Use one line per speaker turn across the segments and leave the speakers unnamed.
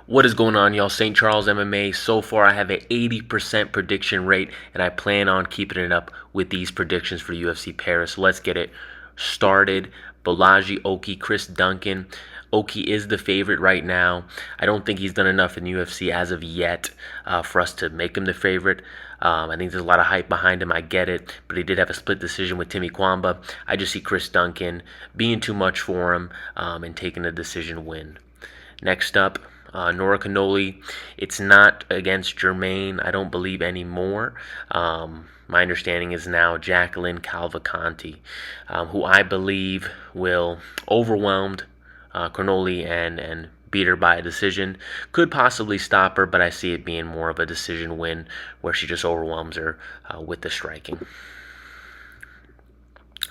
What is going on, y'all? St. Charles MMA. So far, I have an 80% prediction rate, and I plan on keeping it up with these predictions for UFC Paris. Let's get it started. Balaji, Oki, Chris Duncan. Oki is the favorite right now. I don't think he's done enough in UFC as of yet for us to make him the favorite. I think there's a lot of hype behind him. I get it, but he did have a split decision with Timmy Kwamba. I just see Chris Duncan being too much for him and taking a decision win. Next up, Nora Cannoli. It's not against Germain, I don't believe anymore. My understanding is now Jacqueline Calvacanti, who I believe will overwhelm Cannoli and beat her by a decision. Could possibly stop her, but I see it being more of a decision win where she just overwhelms her with the striking.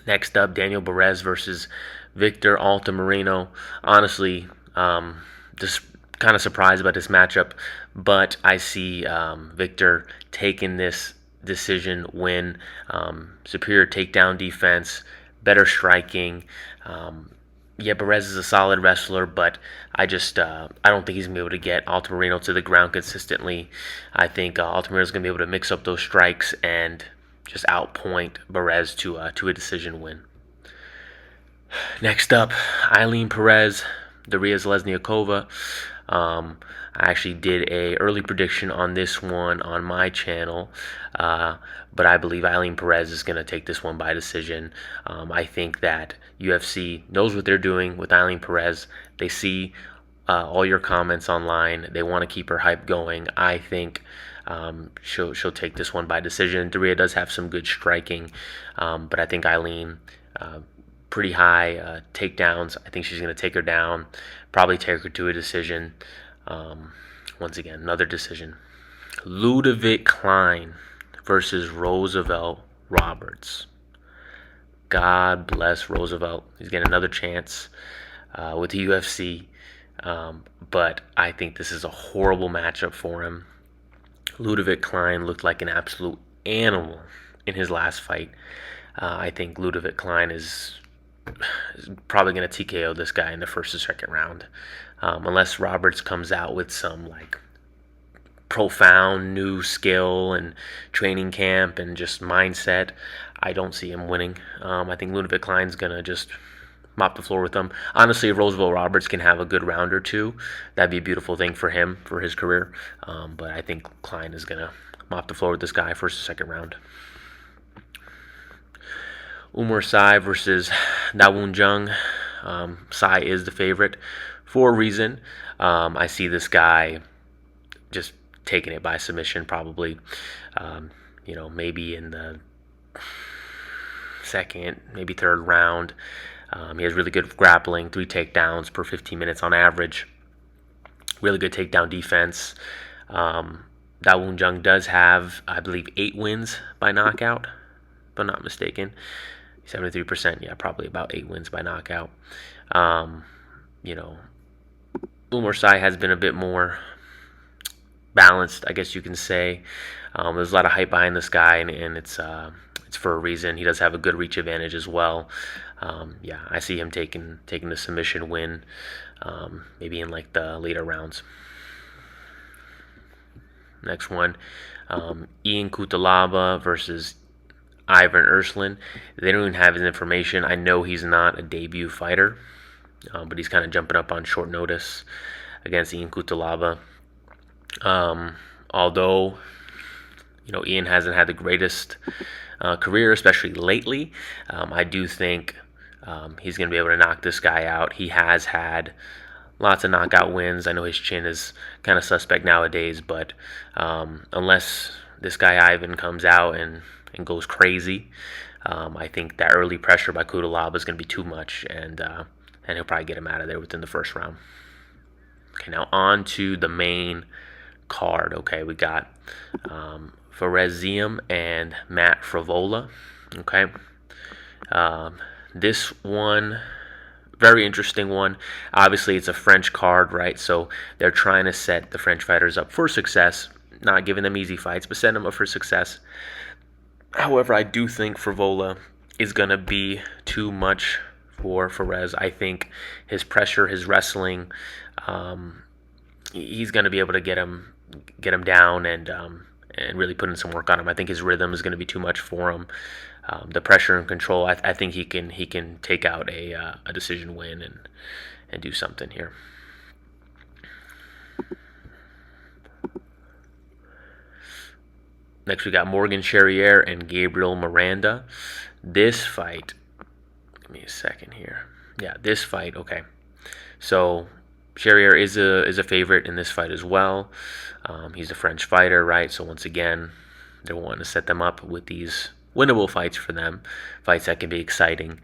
Next up, Daniel Perez versus Victor Altamirano. Honestly, just kind of surprised about this matchup, but I see Victor taking this decision win. Superior takedown defense, better striking. Perez is a solid wrestler, but I don't think he's going to be able to get Altamirano to the ground consistently. I think Altamirano is going to be able to mix up those strikes and just outpoint Perez to a decision win. Next up, Eileen Perez, Daria Lesniakova. I actually did a early prediction on this one on my channel, but I believe Eileen Perez is going to take this one by decision. I think that UFC knows what they're doing with Eileen Perez. They see all your comments online. They want to keep her hype going. I think she'll take this one by decision. Daria does have some good striking, but I think Eileen, pretty high takedowns. I think she's going to take her down, probably take her to a decision. Once again, another decision. Ludovic Klein versus Roosevelt Roberts. God bless Roosevelt. He's getting another chance with the UFC, but I think this is a horrible matchup for him. Ludovic Klein looked like an absolute animal in his last fight. I think Ludovic Klein is probably going to TKO this guy in the first or second round, unless Roberts comes out with some profound new skill and training camp and just mindset. I don't see him winning. I think Ludovic Klein's going to just mop the floor with him. Honestly, if Roosevelt Roberts can have a good round or two, that'd be a beautiful thing for him, for his career. But I think Klein is going to mop the floor with this guy first or second round. Umar versus Daun Jung. Sai is the favorite for a reason. I see this guy just taking it by submission, probably. Maybe in the second, maybe third round. He has really good grappling, 3 takedowns per 15 minutes on average. Really good takedown defense. Daun Jung does have, I believe, 8 wins by knockout, if I'm not mistaken. 73%, yeah, probably about 8 wins by knockout. Umar Sai has been a bit more balanced, I guess you can say. There's a lot of hype behind this guy, and it's for a reason. He does have a good reach advantage as well. I see him taking the submission win, maybe in the later rounds. Next one, Ian Cutelaba versus Ivan Ersland. They don't even have his information. I know he's not a debut fighter, but he's kind of jumping up on short notice against Ian Cutelaba. Although, Ian hasn't had the greatest career, especially lately, I do think he's going to be able to knock this guy out. He has had lots of knockout wins. I know his chin is kind of suspect nowadays, but unless this guy Ivan comes out and goes crazy, I think that early pressure by Cutelaba is going to be too much, and he'll probably get him out of there within the first round. Okay, now on to the main card. Okay, we got Fareziam and Matt Frevola. Okay, this one, very interesting one. Obviously, it's a French card, right? So they're trying to set the French fighters up for success, not giving them easy fights, but setting them up for success. However, I do think Frevola is going to be too much for Fares. I think his pressure, his wrestling, he's going to be able to get him down and really put in some work on him. I think his rhythm is going to be too much for him. The pressure and control, I think he can take out a decision win and do something here. Next, we got Morgan Charrier and Gabriel Miranda. This fight, give me a second here. Yeah, this fight, okay. So, Charrier is a favorite in this fight as well. He's a French fighter, right? So, once again, they're wanting to set them up with these winnable fights for them, fights that can be exciting.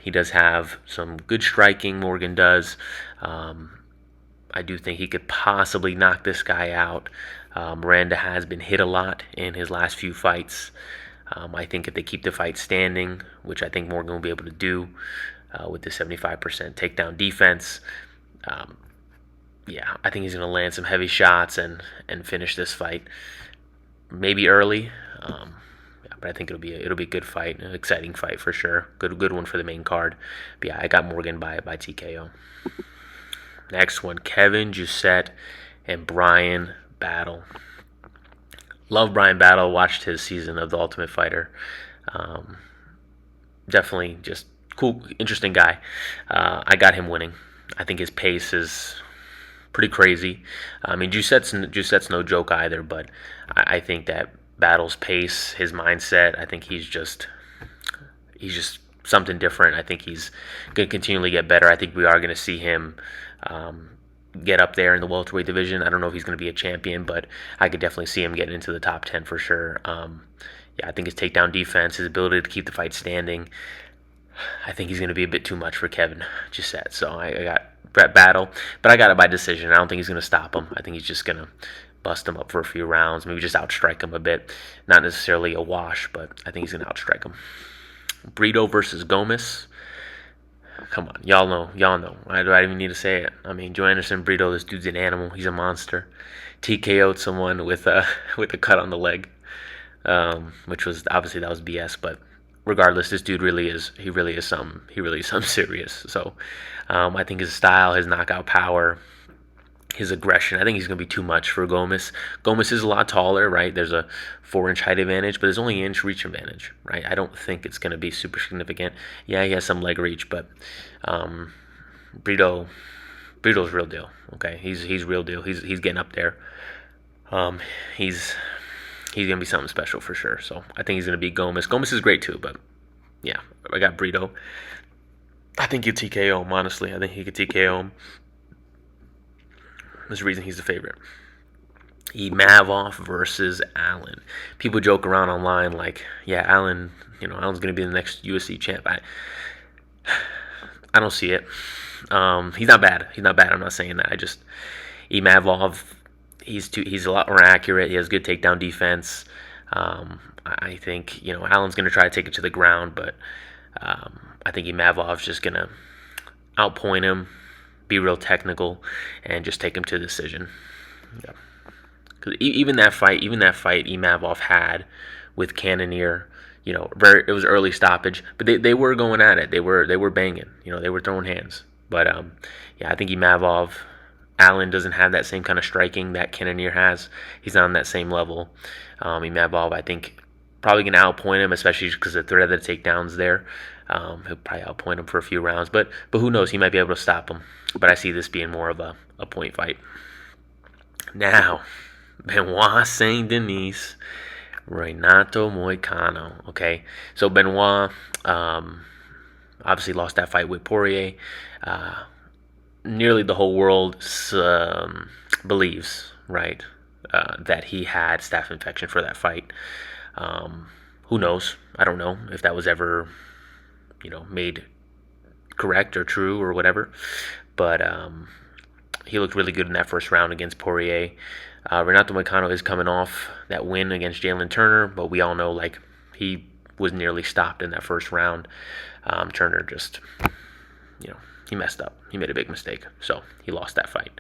He does have some good striking, Morgan does. I do think he could possibly knock this guy out. Miranda has been hit a lot in his last few fights. I think if they keep the fight standing, which I think Morgan will be able to do with the 75% takedown defense, yeah, I think he's going to land some heavy shots and finish this fight. Maybe early, yeah, but I think it'll be a good fight, an exciting fight for sure. Good one for the main card. But yeah, I got Morgan by TKO. Next one, Kevin Jette and Bryan Battle. Love Bryan Battle. Watched his season of The Ultimate Fighter. Definitely just cool, interesting guy. I got him winning. I think his pace is pretty crazy. I mean, Jette's no joke either, but I think that Battle's pace, his mindset, I think he's just something different. I think he's going to continually get better. I think we are going to see him get up there in the welterweight division. I don't know if he's going to be a champion, but I could definitely see him getting into the top 10 for sure. Yeah, I think his takedown defense, his ability to keep the fight standing, I think he's going to be a bit too much for Kevin Jette. So I got Brett Battle, but I got it by decision. I don't think he's going to stop him. I think he's just going to bust him up for a few rounds, maybe just outstrike him a bit. Not necessarily a wash, but I think he's going to outstrike him. Brito versus Gomez. Come on, y'all know. Why do I even need to say it? I mean, Joe Anderson, Brito, this dude's an animal. He's a monster. TKO'd someone with a cut on the leg, which was obviously that was BS. But regardless, this dude really is something serious. So I think his style, his knockout power, his aggression, I think he's going to be too much for Gomez. Gomez is a lot taller, right? There's a 4-inch height advantage, but there's only an inch reach advantage, right? I don't think it's going to be super significant. Yeah, he has some leg reach, but Brito's real deal, okay? He's real deal. He's getting up there. He's going to be something special for sure. So I think he's going to beat Gomez. Gomez is great too, but yeah, I got Brito. I think he'll TKO him, honestly. I think he could TKO him. There's a reason he's the favorite. Imavov versus Allen. People joke around online like, yeah, Allen's going to be the next UFC champ. I don't see it. He's not bad. I'm not saying that. Imavov, he's a lot more accurate. He has good takedown defense. I think, Allen's going to try to take it to the ground, but I think Imavov's just going to outpoint him, be real technical, and just take him to decision. Yeah. Because even that fight Imavov had with Cannonier, it was early stoppage, but they were going at it. They were banging. They were throwing hands. But yeah, I think Allen doesn't have that same kind of striking that Cannonier has. He's not on that same level. Imavov, I think, probably going to outpoint him, especially because the threat of the takedown's there. He'll probably outpoint him for a few rounds, but who knows? He might be able to stop him. But I see this being more of a point fight. Now, Benoit Saint Denis, Renato Moicano. Okay, so Benoit obviously lost that fight with Poirier. Nearly the whole world believes, right, that he had staph infection for that fight. Who knows? I don't know if that was ever made correct or true or whatever. But he looked really good in that first round against Poirier. Renato Moicano is coming off that win against Jalen Turner, but we all know he was nearly stopped in that first round. Turner just, he messed up. He made a big mistake, so he lost that fight.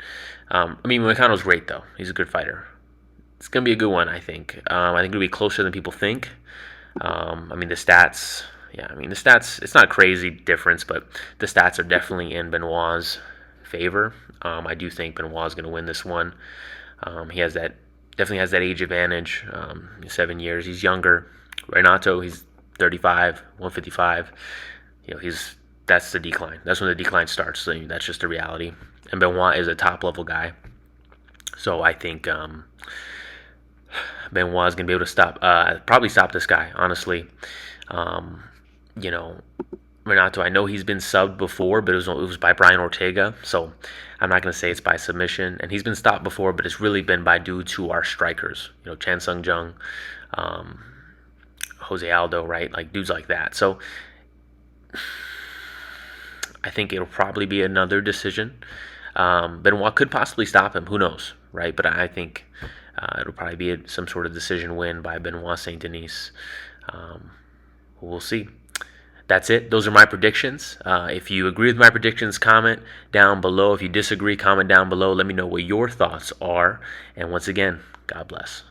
Moicano's great though. He's a good fighter. It's gonna be a good one, I think. I think it'll be closer than people think. The stats. Yeah, the stats, it's not a crazy difference, but the stats are definitely in Benoit's favor. I do think Benoit is going to win this one. He has that definitely has that age advantage. 7 years. He's younger. Renato, he's 35, 155. That's the decline. That's when the decline starts. So that's just a reality. And Benoit is a top level guy. So I think Benoit is going to be able to probably stop this guy, honestly. Renato, I know he's been subbed before, but it was by Bryan Ortega, so I'm not going to say it's by submission. And he's been stopped before, but it's really been by dudes who are strikers. Chan Sung Jung, Jose Aldo, right? Like dudes like that. So I think it'll probably be another decision. Benoit could possibly stop him. Who knows, right? But I think it'll probably be some sort of decision win by Benoit Saint Denis. We'll see. That's it. Those are my predictions. If you agree with my predictions, comment down below. If you disagree, comment down below. Let me know what your thoughts are. And once again, God bless.